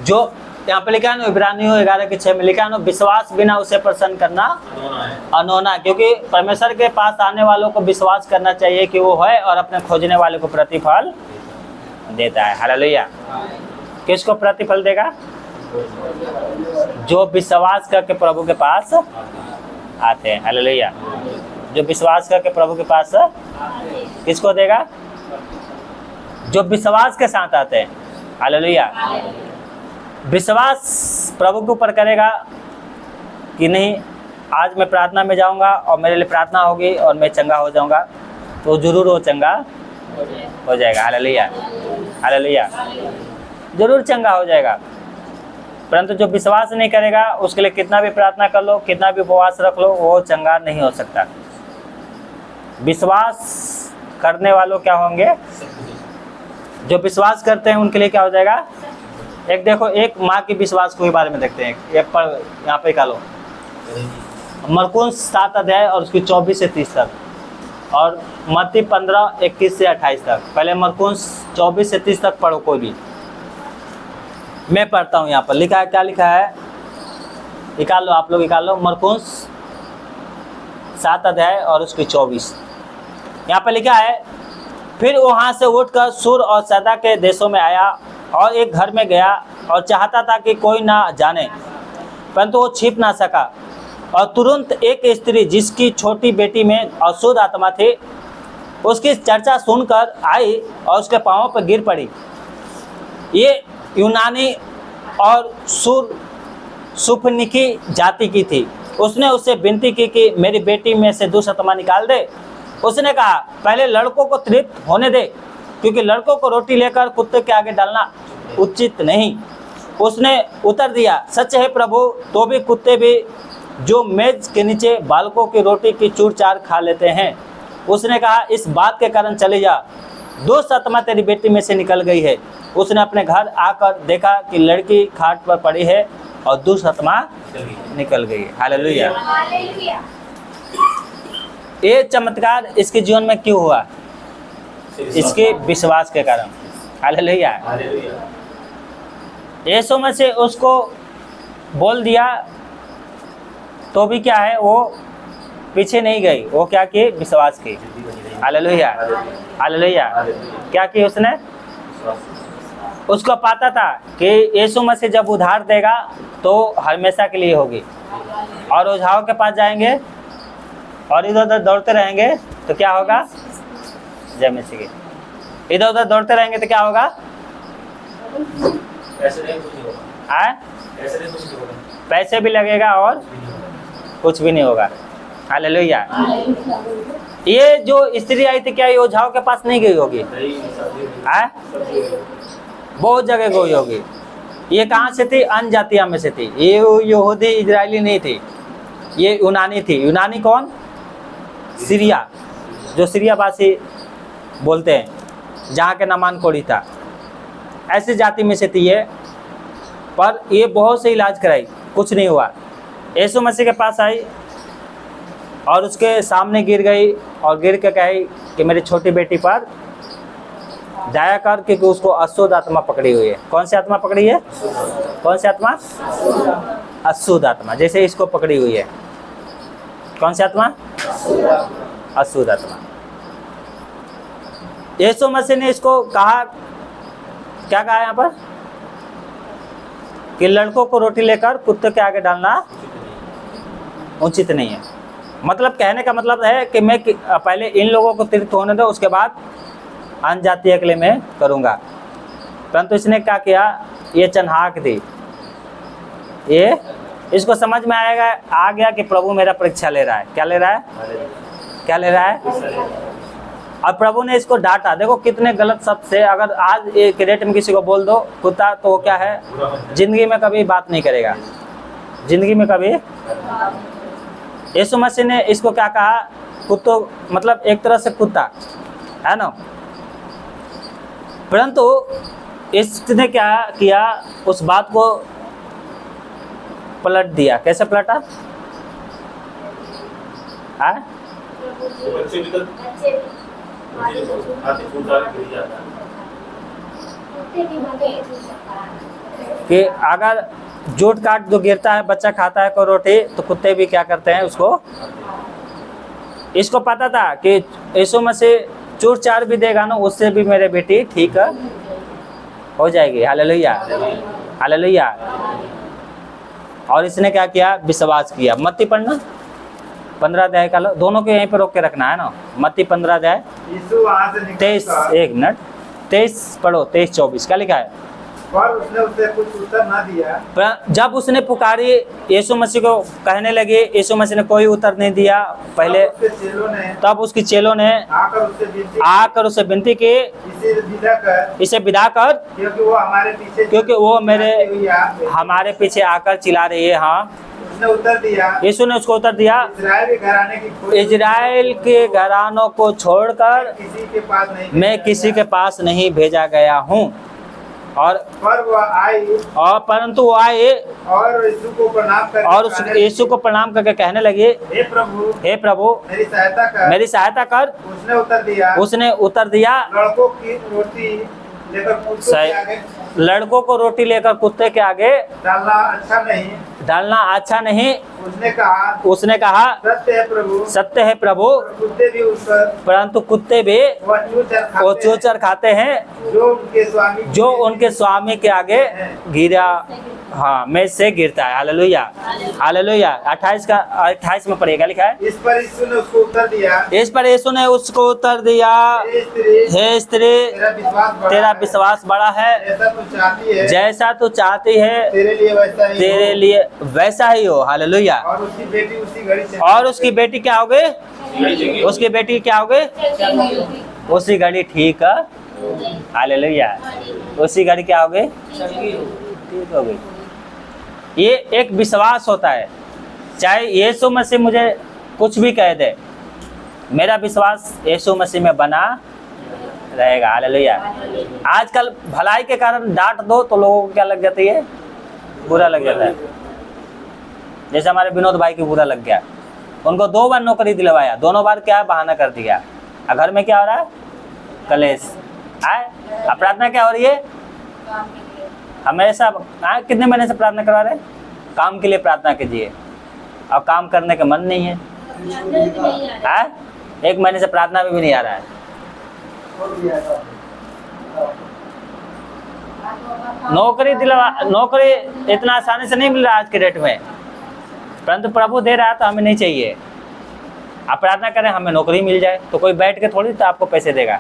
जो यहाँ पे लिखा है ना, इब्रानियों 11:6 में लिखा है ना, विश्वास बिना उसे प्रसन्न करना अनहोना, क्योंकि परमेश्वर के पास आने वालों को विश्वास करना चाहिए कि वो है और अपने खोजने वाले को प्रतिफल देता है। हालेलुया। किसको प्रतिफल देगा? जो विश्वास करके प्रभु के पास आते हैं। हालेलुया। जो विश्वास करके प्रभु के पास किसको देगा? जो विश्वास के साथ आते हैं। हालेलुया। विश्वास प्रभु के ऊपर करेगा कि नहीं, आज मैं प्रार्थना में जाऊंगा और मेरे लिए प्रार्थना होगी और मैं चंगा हो जाऊंगा, तो जरूर वो चंगा हो जाएगा। हालेलुया। हालेलुया। जरूर चंगा हो जाएगा। परंतु जो विश्वास नहीं करेगा, उसके लिए कितना भी प्रार्थना कर लो, कितना भी उपवास रख लो, वो चंगा नहीं हो सकता। विश्वास करने वालों क्या होंगे? जो विश्वास करते हैं उनके लिए क्या हो जाएगा? एक देखो, एक माँ के विश्वास के बारे में देखते हैं। एक पर यहाँ पे निकालो, मरकुस 7 अध्याय और उसकी 24 से 30 तक, और मत्ती 15 21 से 28 तक। पहले मरकुस 24 से 30 तक पढ़ो कोई भी। मैं पढ़ता हूँ। यहाँ पर लिखा है, क्या लिखा है? निकाल लो, आप लोग निकाल लो। मरकुस 7 अध्याय और उसकी 24। यहाँ पर लिखा है, फिर वहाँ से उठकर सूर और सैदा के देशों में आया और एक घर में गया और चाहता था कि कोई ना जाने, परंतु वो छिप ना सका। और तुरंत एक स्त्री जिसकी छोटी बेटी में अशुद्ध आत्मा थी, उसकी चर्चा सुनकर आई और उसके पांवों पर गिर पड़ी। ये यूनानी और सुफनिकी जाति की थी। उसने उससे विनती की कि मेरी बेटी में से दुष्ट आत्मा निकाल दे। उसने कहा, पहले लड़कों को तृप्त होने दे, क्योंकि लड़कों को रोटी लेकर कुत्ते के आगे डालना उचित नहीं। उसने उत्तर दिया, सच है प्रभु, तो भी कुत्ते भी जो मेज के नीचे बालकों की रोटी की चूर-चार खा लेते हैं। उसने कहा, इस बात के कारण चले जा, दुष्ट आत्मा तेरी बेटी में से निकल गई है। उसने अपने घर आकर देखा कि लड़की खाट पर पड़ी है और दुष्ट आत्मा निकल गई है। हालेलुया। ये चमत्कार इसके जीवन में क्यों हुआ? इसके विश्वास के कारण। हालेलुया। यीशु मसीह उसको बोल दिया तो भी क्या है, वो पीछे नहीं गई। वो क्या की? विश्वास की। हालेलुया। हालेलुया। क्या की उसने? उसको पता था कि यीशु मसीह जब उधार देगा तो हमेशा के लिए होगी, और ओझाओं के पास जाएंगे और इधर उधर दौड़ते रहेंगे तो क्या होगा? जय मसीह की। इधर उधर दौड़ते रहेंगे तो क्या होगा? पैसे भी लगेगा और कुछ भी नहीं होगा। हालेलुया। ये जो स्त्री आई थी, क्या ये ओझाओं के पास नहीं गई होगी? बहुत जगह गई होगी। ये कहाँ से थी? अन्य जातियों में से थी। ये यहूदी इजरायली नहीं थी, ये यूनानी थी। यूनानी कौन? सीरिया, जो सीरियावासी बोलते हैं, जहाँ के नामान कोड़ी था, ऐसी जाति में से थी ये। पर ये बहुत से इलाज कराई, कुछ नहीं हुआ। यीशु मसीह के पास आई और उसके सामने गिर गई और गिर के कही कि मेरी छोटी बेटी पर दया कर, क्योंकि उसको अशुद्ध आत्मा पकड़ी हुई है। कौन सी आत्मा पकड़ी है? कौन सी आत्मा? अशुद्ध आत्मा। जैसे इसको पकड़ी हुई है। कौन सी आत्मा? अशुद्ध आत्मा। यीशु मसीह ने इसको कहा, क्या कहा यहाँ पर? कि लड़कों को रोटी लेकर कुत्ते के आगे डालना उचित नहीं है। मतलब कहने का मतलब है कि मैं पहले इन लोगों को तीर्थ होने दो, उसके बाद अन्य जातीय के लिए मैं करूँगा। परंतु इसने क्या किया? ये चन्हाक थी। ये इसको समझ में आ गया कि प्रभु मेरा परीक्षा ले रहा है। क्या ले रहा है? क्या ले रहा है? और प्रभु ने इसको डांटा। देखो कितने गलत शब्द से। अगर आज एक रेट में किसी को बोल दो कुत्ता, तो वो क्या है? जिंदगी में कभी बात नहीं करेगा, जिंदगी में कभी। यीशु मसीह ने इसको क्या कहा? कुत्तों, मतलब एक तरह से कुत्ता है ना। परंतु इसने क्या किया? उस बात को पलट दिया। कैसे पलटा? कि अगर जूट काट जो गिरता है, बच्चा खाता है कोई रोटी, तो कुत्ते भी क्या करते हैं उसको। इसको पता था कि यीशु मसीह चूर चार भी देगा ना, उससे भी मेरे बेटी ठीक हो जाएगी। Hallelujah, hallelujah. और इसने क्या किया, विश्वास किया। मत्ती पढ़ना 15 अध्याय का, दोनों को यहीं पर रोक के रखना है ना। मत्ती 15 अध्याय 23, 1 मिनट 23 पढ़ो, 23-24 क्या लिखा है। पर उसने उसे कुछ उत्तर ना दिया। जब उसने पुकारी यीशु मसीह को कहने लगे, यीशु मसीह ने कोई उत्तर नहीं दिया पहले। तब उसके चेलों ने आकर उससे विनती की, इसे विदा कर, क्योंकि वो हमारे पीछे आकर चिल्ला रही है। हाँ, उसने उत्तर दिया, यीशु ने उसको उत्तर दिया, इजराइल के घरानों को छोड़कर मैं किसी के पास नहीं भेजा गया हूँ। और परंतु वो आए और यीशु को प्रणाम करके, और यीशु को प्रणाम करके कहने लगे, हे प्रभु मेरी सहायता कर। उसने उत्तर दिया, लड़कों की रोटी लेकर लड़कों को रोटी लेकर कुत्ते के आगे डालना अच्छा नहीं। उसने कहा सत्य है प्रभु, परंतु कुत्ते भी वो चूचर खाते हैं जो उनके स्वामी के आगे गिरा, हाँ, मेज से गिरता है। Hallelujah, hallelujah. 28 में पढ़ेगा, लिखा है, इस पर यीशु ने उसको उत्तर दिया, हे स्त्री, तेरा विश्वास बड़ा है, जैसा तू चाहती है तेरे लिए वैसा ही हो। हालेलुया। और उसकी बेटी क्या हो गई, उसकी बेटी क्या हो गई, उसी घड़ी ठीक है। हालेलुया। उसी घड़ी क्या हो गई, ठीक हो गई। ये एक विश्वास होता है, चाहे यीशु मसीह मुझे कुछ भी कह दे, मेरा विश्वास यीशु मसीह में बना रहेगा। हालेलुया। आजकल भलाई के कारण डांट दो तो लोगों को क्या लग जाती है, बुरा लग जाता है। जैसे हमारे विनोद भाई की बुरा लग गया, उनको 2 बार नौकरी दिलवाया, दोनों बार क्या बहाना कर दिया। और घर में क्या हो रहा है, कलेश आए। अब प्रार्थना क्या हो रही है, हमेशा कितने महीने से प्रार्थना करवा रहे हैं, काम के लिए प्रार्थना कीजिए, और काम करने का मन नहीं है। 1 महीने से प्रार्थना में भी नहीं आ रहा है। नौकरी इतना आसानी से नहीं मिल रहा आज के डेट में, परंतु प्रभु दे रहा है तो हमें नहीं चाहिए। आप प्रार्थना करें हमें नौकरी मिल जाए, तो कोई बैठ के थोड़ी तो आपको पैसे देगा।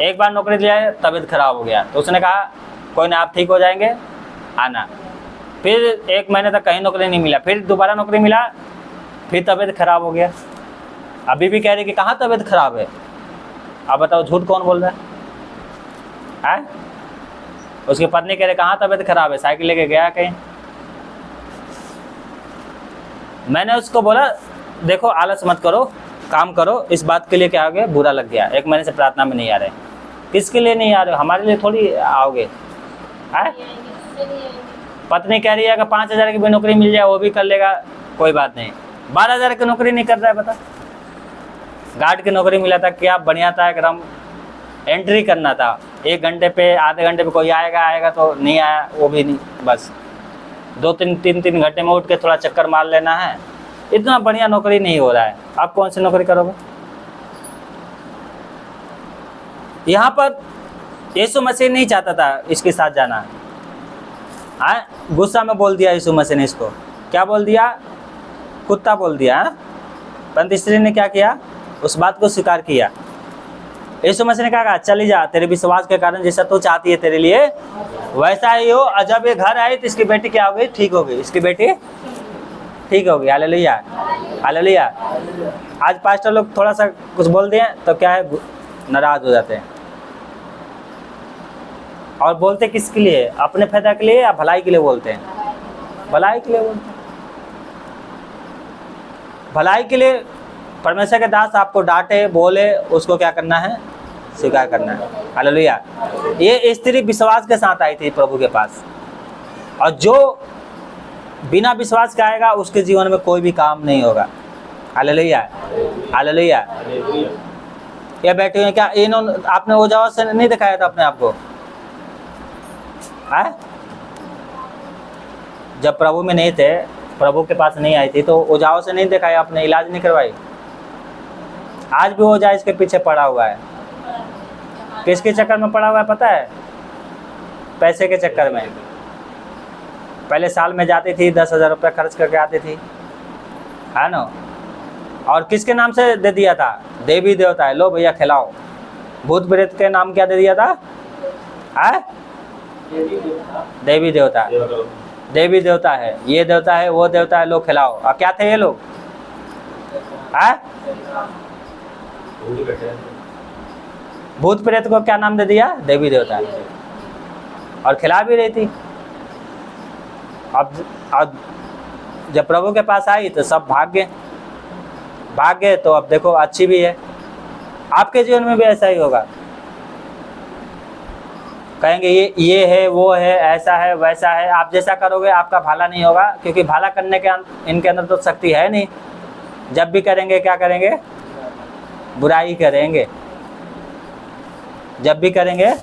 एक बार नौकरी दिया, तबीयत खराब हो गया, तो उसने कहा कोई ना, आप ठीक हो जाएंगे, आना। फिर 1 महीने तक कहीं नौकरी नहीं मिला, फिर दोबारा नौकरी मिला, फिर तबीयत खराब हो गया। अभी भी कह रही कि कहाँ तबीयत खराब है। अब बताओ झूठ कौन बोल रहा है? उसकी पत्नी कह रहे कहाँ तबीयत खराब है, साइकिल लेके गया कहीं। मैंने उसको बोला देखो आलस मत करो, काम करो। इस बात के लिए क्या हो गया, बुरा लग गया, 1 महीने से प्रार्थना में नहीं आ रहे। किसके लिए नहीं आ रहे हो, हमारे लिए थोड़ी आओगे। पत्नी कह रही है कि 5,000 की भी नौकरी मिल जाए वो भी कर लेगा, कोई बात नहीं। 12,000 की नौकरी नहीं कर रहा है, बता। गार्ड की नौकरी मिला था, क्या बढ़िया था, एकदम एंट्री करना था। 1 घंटे पे, आधे घंटे पे कोई आएगा तो नहीं आया, वो भी नहीं, बस 2-3 घंटे में उठ के थोड़ा चक्कर मार लेना है। इतना बढ़िया नौकरी नहीं हो रहा है। आप कौन सी नौकरी करोगे? यहाँ पर यीशु मसीह नहीं चाहता था इसके साथ जाना। गुस्सा में बोल दिया यीशु मसीह ने इसको, क्या बोल दिया, कुत्ता बोल दिया। परंतु स्त्री ने क्या किया, उस बात को स्वीकार किया। यीशु मसीह ने कहा चली जा, तेरे विश्वास के कारण जैसा तू चाहती है तेरे लिए वैसा ही हो। और जब ये घर आई तो इसकी बेटी क्या हो गई, ठीक हो गई। इसकी बेटी ठीक हो गई। Hallelujah, hallelujah. आज पास्टर लोग थोड़ा सा कुछ बोल दें तो क्या है, नाराज हो जाते हैं। और बोलते किसके लिए, अपने फायदा के लिए या भलाई के लिए बोलते हैं? भलाई के लिए बोलते हैं। भलाई के लिए परमेश्वर के दास आपको डांटे बोले, उसको क्या करना है, स्वीकार करना है। हालेलुया। ये स्त्री विश्वास के साथ आई थी प्रभु के पास, और जो बिना विश्वास के आएगा उसके जीवन में कोई भी काम नहीं होगा। Hallelujah, hallelujah. ये बैठे हुए क्या इन्होंने, आपने ओझा से नहीं दिखाया था अपने आप को? जब प्रभु में नहीं थे, प्रभु के पास नहीं आई थी, तो ओझाओं से नहीं दिखाया, आपने इलाज नहीं करवाई। आज भी ओझा इसके पीछे पड़ा हुआ है। किसके चक्कर में पड़ा हुआ है पता है? पैसे के चक्कर में। पहले साल में जाती थी, 10,000 रुपये खर्च करके आती थी, है ना। और किसके नाम से दे दिया था? देवी देवता है, लो भैया खिलाओ। भूत प्रेत के नाम क्या दे दिया था? है देवी देवता। देवी देवता है, ये देवता है, वो देवता है, लो खिलाओ। और क्या थे ये लोग? है भूत प्रेत को क्या नाम दे दिया? देवी देवता। और खिला भी रही थी। अब जब प्रभु के पास आई तो सब भाग गए। तो अब देखो अच्छी भी है। आपके जीवन में भी ऐसा ही होगा। कहेंगे ये है, वो है, ऐसा है, वैसा है। आप जैसा करोगे आपका भला नहीं होगा, क्योंकि भला करने के इनके अंदर तो शक्ति है नहीं। जब भी करेंगे क्या करेंगे? बुराई करेंगे। जब भी करेंगे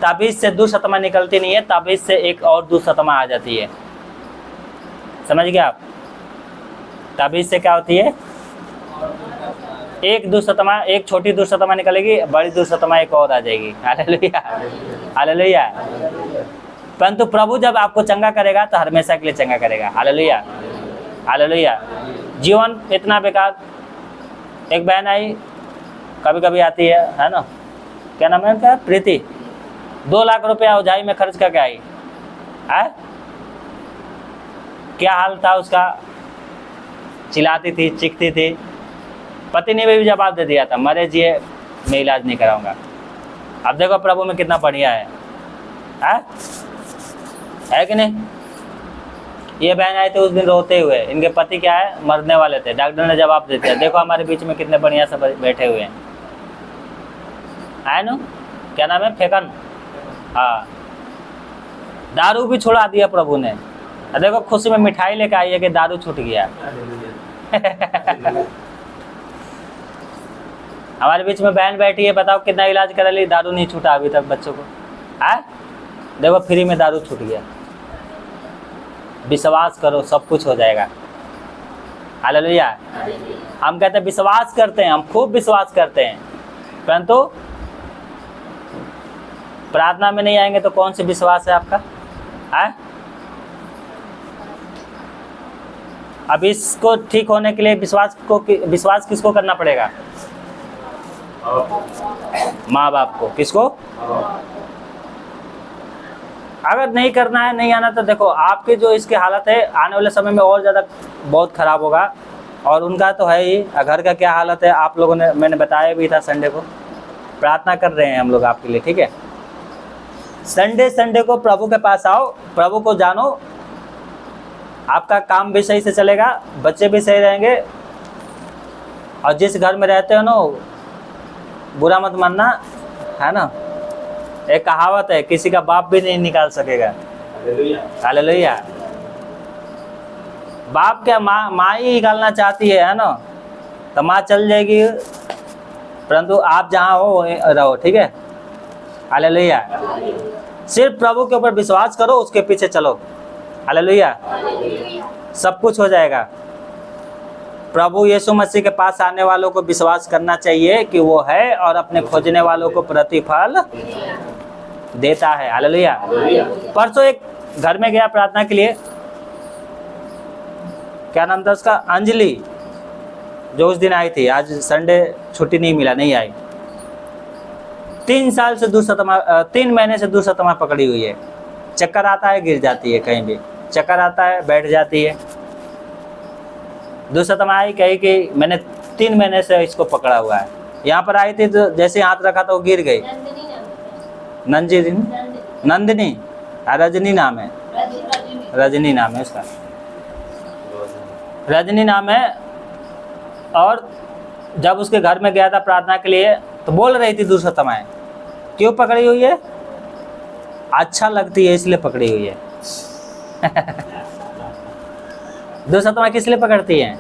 ताबीज से दुष्आत्मा निकलती नहीं है, ताबीज से एक और दुष्आत्मा आ जाती है। समझ गए आप? ताबीज से क्या होती है? एक दुष्आत्मा, एक छोटी दुष्आत्मा निकलेगी, बड़ी दुष्आत्मा एक और आ जाएगी। Hallelujah, hallelujah. परंतु प्रभु जब आपको चंगा करेगा तो हमेशा के लिए चंगा करेगा। Hallelujah, hallelujah. जीवन इतना बेकार। एक बहन आई, कभी कभी आती है ना, क्या नाम है उनका? प्रीति। 2 लाख रुपया ओझाई में खर्च करके आई है। क्या हाल था उसका? चिल्लाती थी, चीखती थी। पति ने भी जवाब दे दिया था, मरे जिए मैं इलाज नहीं कराऊंगा। अब देखो प्रभु में कितना बढ़िया है कि नहीं? ये बहन आए थे उस दिन रोते हुए, इनके पति क्या है? मरने वाले थे। डॉक्टर ने जवाब दे दिया, देखो हमारे बीच में कितने बढ़िया से बैठे हुए हैं, है ना। क्या नाम है? फेकन। हाँ, दारू भी छुड़ा दिया प्रभु ने। देखो खुशी में मिठाई लेकर आई है कि दारू छूट गया। हमारे बीच में बहन बैठी है, बताओ कितना इलाज करा ली, दारू नहीं छूटा अभी तक बच्चों को। है देखो फ्री में दारू छूट गया। विश्वास करो, सब कुछ हो जाएगा। हालेलुया। हम कहते हैं विश्वास करते हैं, हम खूब विश्वास करते हैं, परंतु प्रार्थना में नहीं आएंगे तो कौन सी विश्वास है आपका? है अब इसको ठीक होने के लिए विश्वास किसको करना पड़ेगा? माँ बाप को। किसको? अगर नहीं करना है, नहीं आना, तो देखो आपकी जो इसकी हालत है आने वाले समय में और ज़्यादा बहुत खराब होगा। और उनका तो है ही। घर का क्या हालत है आप लोगों ने, मैंने बताया भी था संडे को। प्रार्थना कर रहे हैं हम लोग आपके लिए, ठीक है। संडे को प्रभु के पास आओ, प्रभु को जानो, आपका काम भी सही से चलेगा, बच्चे भी सही रहेंगे। और जिस घर में रहते हो ना, बुरा मत मानना, है ना। एक कहावत है, किसी का बाप भी नहीं निकाल सकेगा। हालेलुया। बाप क्या, माँ ही निकालना चाहती है ना, तो माँ चल जाएगी, परंतु आप जहाँ हो रहो, ठीक है। हालेलुया। सिर्फ प्रभु के ऊपर विश्वास करो, उसके पीछे चलो। हालेलुया। सब कुछ हो जाएगा। प्रभु यीशु मसीह के पास आने वालों को विश्वास करना चाहिए कि वो है, और अपने खोजने वालों को प्रतिफल देता है। हालेलुया। परसों एक घर में गया प्रार्थना के लिए, क्या नाम था उसका? अंजलि, जो उस दिन आई थी। आज संडे छुट्टी नहीं मिला, नहीं आई। 3 महीने से दुष्आत्मा पकड़ी हुई है। चक्कर आता है, गिर जाती है, कहीं भी चक्कर आता है, बैठ जाती है। दुष्आत्मा आई, कही कि मैंने 3 महीने से इसको पकड़ा हुआ है। यहाँ पर आई थी तो जैसे हाथ रखा तो वो गिर गई। नंदिनी, रजनी नाम है, रजनी नाम है उसका, रजनी नाम है। और जब उसके घर में गया था प्रार्थना के लिए, तो बोल रही थी दुष्आत्माएं। क्यों पकड़ी हुई है? अच्छा लगती है इसलिए पकड़ी हुई है। दुष्आत्मा किस लिए पकड़ती हैं?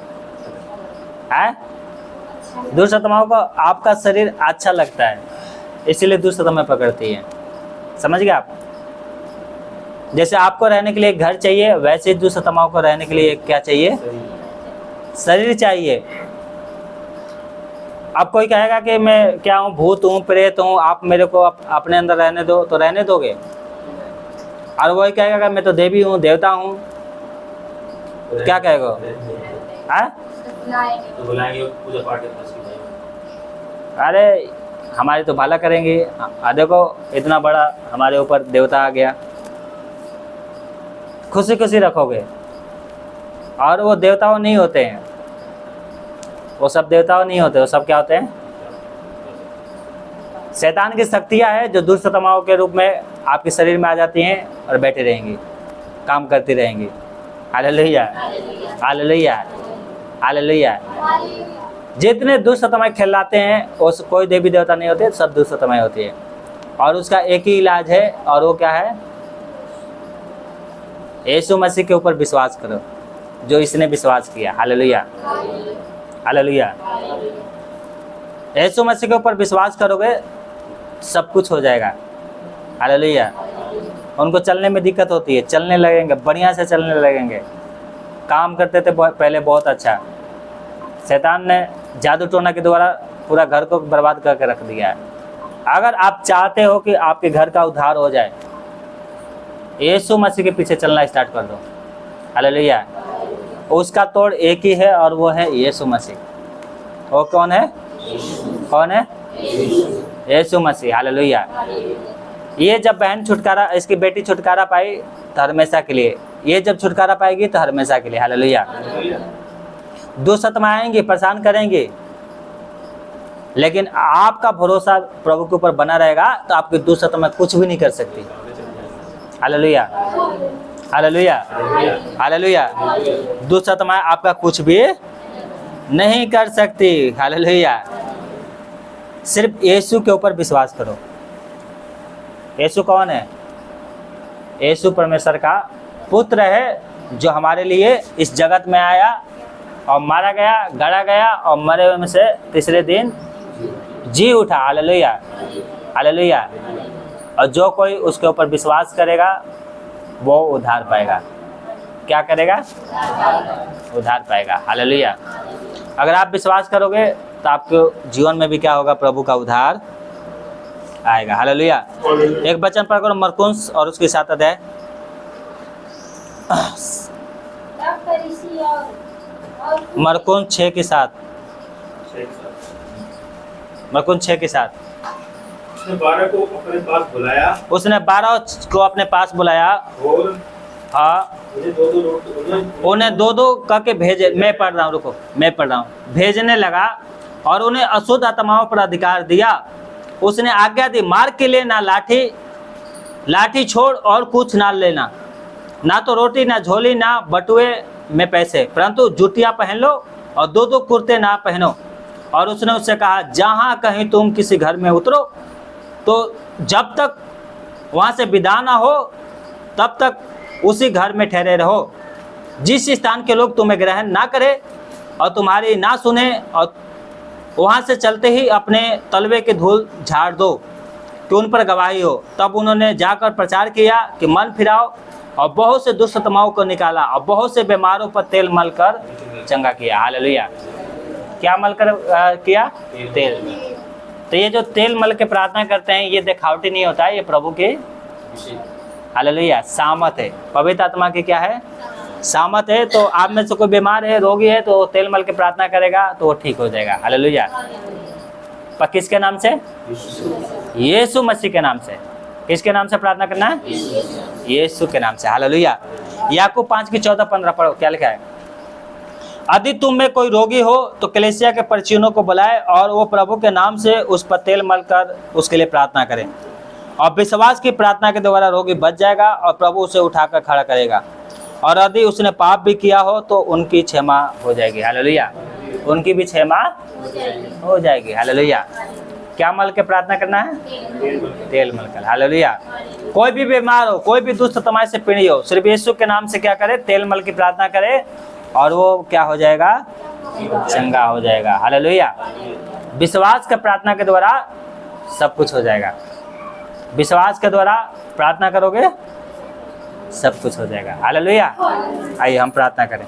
दुष्आत्माओं को आपका शरीर अच्छा लगता है, इसलिए दुष्आत्मा पकड़ती है। समझ गए आप? जैसे आपको रहने के लिए एक घर चाहिए, वैसे दुष्ट आत्माओं को रहने के लिए क्या चाहिए? शरीर चाहिए। अब कोई कहेगा कि मैं क्या हूँ, भूत हूँ, प्रेत हूँ, आप मेरे को अपने अंदर रहने दो, तो रहने दोगे? और वही कहेगा कि मैं तो देवी हूँ, देवता हूँ, क्या कहेगा? तो बुलाएंगे पूजा पाठ अरे हमारी तो भला करेंगे। देखो इतना बड़ा हमारे ऊपर देवता आ गया, खुशी खुशी रखोगे। और वो देवताओं नहीं होते हैं, वो सब देवताओं नहीं होते, वो सब क्या होते हैं? शैतान की शक्तियाँ हैं जो दुष्ट आत्माओं के रूप में आपके शरीर में आ जाती हैं और बैठी रहेंगी, काम करती रहेंगी। Hallelujah, hallelujah, hallelujah. जितने दुष्ट आत्माएं खिलाते हैं वो कोई देवी देवता नहीं होते, सब दुष्ट आत्माएं होती है। और उसका एक ही इलाज है, और वो क्या है? यीशु मसीह के ऊपर विश्वास करो, जो इसने विश्वास किया। Hallelujah, hallelujah. यीशु मसीह के ऊपर विश्वास करोगे सब कुछ हो जाएगा। हालेलुया। उनको चलने में दिक्कत होती है, चलने लगेंगे, बढ़िया से चलने लगेंगे। काम करते थे पहले बहुत अच्छा, शैतान ने जादू टोना के द्वारा पूरा घर को बर्बाद करके रख दिया है। अगर आप चाहते हो कि आपके घर का उद्धार हो जाए, यीशु मसीह के पीछे चलना स्टार्ट कर दो। हालेलुया। उसका तोड़ एक ही है और वो है यीशु मसीह। वो कौन है? कौन है? यीशु मसीह। हालेलुया। ये जब बहन छुटकारा, इसकी बेटी छुटकारा पाई तो हमेशा के लिए, ये जब छुटकारा पाएगी तो हमेशा के लिए। हालेलुया। दुष्ट आत्माएं आएंगी, परेशान करेंगी, लेकिन आपका भरोसा प्रभु के ऊपर बना रहेगा तो आपकी दुष्ट आत्मा कुछ भी नहीं कर सकती। Hallelujah, hallelujah, hallelujah. दुष्ट आत्माएं आपका कुछ भी नहीं कर सकती। हालेलुया। सिर्फ यीशु के ऊपर विश्वास करो। यीशु कौन है? यीशु परमेश्वर का पुत्र है, जो हमारे लिए इस जगत में आया और मारा गया, गड़ा गया और मरे हुए में से तीसरे दिन जी उठा। Hallelujah, hallelujah. और जो कोई उसके ऊपर विश्वास करेगा वो उद्धार पाएगा। क्या करेगा? उद्धार पाएगा। हालेलुया। अगर आप विश्वास करोगे तो आपके जीवन में भी क्या होगा? प्रभु का उद्धार आएगा। हालेलुया। एक वचन पढ़ करो, मरकुस और उसके 7 अध्याय। मरकुस 6 के 7। मरकुस 6 के 7। उसने 12 को अपने पास बुलाया। उसने 12 को अपने पास बुलाया और हाँ, उन्हें 2-2 करके भेजे। मैं पढ़ रहा हूँ, रुको, मैं पढ़ रहा हूँ। भेजने लगा और उन्हें अशुद्ध आत्माओं पर अधिकार दिया। उसने आज्ञा दी, मार्ग के लिए ना लाठी छोड़ और कुछ ना लेना, ना तो रोटी, ना झोली, ना बटुए में पैसे, परंतु जूतियाँ पहन लो और 2-2 कुर्ते ना पहनो। और उसने उससे कहा, जहाँ कहीं तुम किसी घर में उतरो तो जब तक वहाँ से विदा ना हो तब तक उसी घर में ठहरे रहो। जिस स्थान के लोग तुम्हें ग्रहण ना करें और तुम्हारी ना सुने, और वहाँ से चलते ही अपने तलवे के धूल झाड़ दो कि उन पर गवाही हो। तब उन्होंने जाकर प्रचार किया कि मन फिराओ, और बहुत से दुष्ट आत्माओं को निकाला और बहुत से बीमारों पर तेल मल कर चंगा किया। हालेलुया। क्या मल कर किया? तेल। तो ये जो तेल मल के प्रार्थना करते हैं, ये दिखावटी नहीं होता है, ये प्रभु की हालेलुया सामत है। पवित्र आत्मा की क्या है? सामत है। तो आप में से कोई बीमार है, रोगी है, तो तेल मल के प्रार्थना करेगा तो वो ठीक हो जाएगा। हालेलुया। पर किसके नाम से? यीशु मसीह के नाम से। किसके नाम से प्रार्थना करना है? यीशु के नाम से। हालेलुया। याकूब 5 की 14-15 पढ़ो, क्या लिखा है? यदि तुम में कोई रोगी हो तो कलीसिया के परिचयों को बुलाए और वो प्रभु के नाम से उस पर तेल मल कर उसके लिए प्रार्थना करें, और विश्वास की प्रार्थना के द्वारा रोगी बच जाएगा और प्रभु उसे उठाकर खड़ा करेगा। और यदि उसने पाप भी किया हो तो उनकी क्षमा हो जाएगी। हालेलुया। उनकी भी क्षमा हो जाएगी। हालेलुया। क्या मल के प्रार्थना करना है? तेल मल कर। हालेलुया। कोई भी बीमार हो, कोई भी दुष्ट आत्मा से पीड़ित हो, सिर्फ यीशु के नाम से क्या करे? तेल मल की प्रार्थना करे और वो क्या हो जाएगा? चंगा हो जाएगा। हालेलुया। विश्वास का प्रार्थना के द्वारा सब कुछ हो जाएगा। विश्वास के द्वारा प्रार्थना करोगे सब कुछ हो जाएगा। हालेलुया। आइए हम प्रार्थना करें।